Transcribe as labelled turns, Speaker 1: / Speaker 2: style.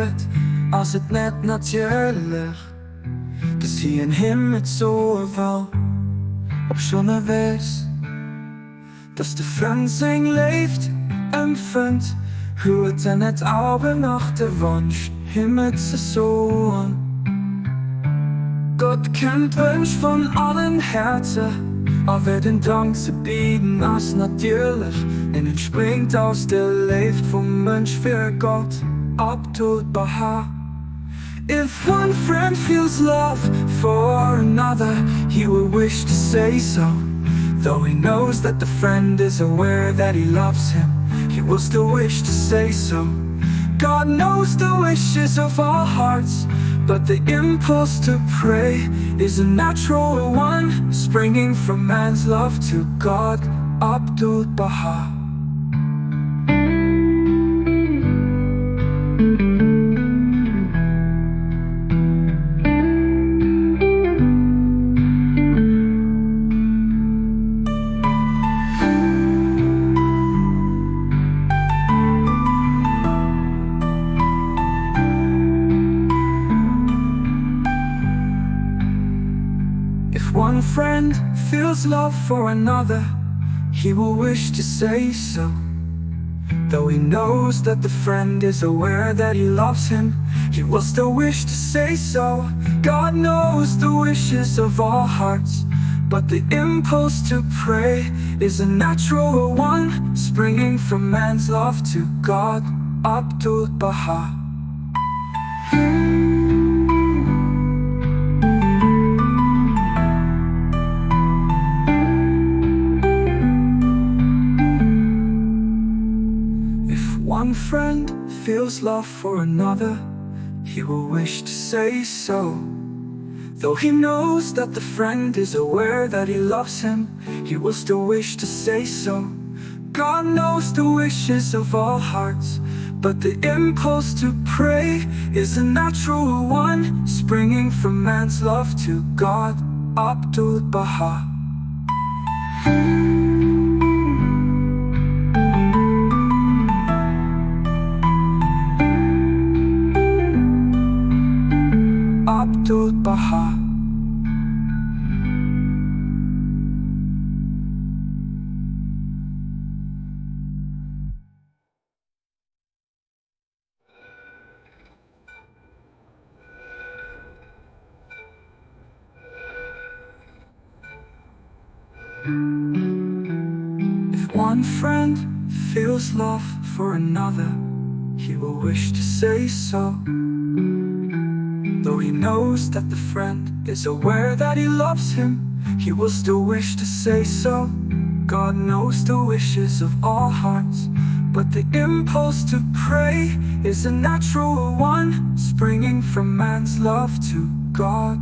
Speaker 1: huet as het net natierlech. Dus hien him het so wëll, Obschonn weess, dass de Frënd seng Léift empfënnt, huet net awer nach de Wonsch, him het se soen. Gott kennt Wënsch von allen Häerzer, awer den Drang zu bieden as natierlech, entspréngt aus der Léift vom Mënsch für Gott, Abdu'l Bahá. If one friend feels love for another, he will wish to say so. Though he knows that the friend is aware that he loves him, he will still wish to say so. God knows the wishes of our hearts, but the impulse to pray is a natural one, springing from man's love to God, Abdu'l Bahá. If one friend feels love for another, he will wish to say so. Though he knows that the friend is aware that he loves him, he will still wish to say so. God knows the wishes of all hearts, but the impulse to pray is a natural one, springing from man's love to God, Abdu'l Bahá. One friend feels love for another, he will wish to say so. Though he knows that the friend is aware that he loves him, he will still wish to say so. God knows the wishes of all hearts, but the impulse to pray is a natural one, springing from man's love to God, Abdu'l Bahá. Abdu'l Bahá. If one friend feels love for another, he will wish to say so. Though he knows that the friend is aware that he loves him, he will still wish to say so. God knows the wishes of all hearts, but the impulse to pray is a natural one, springing from man's love to God.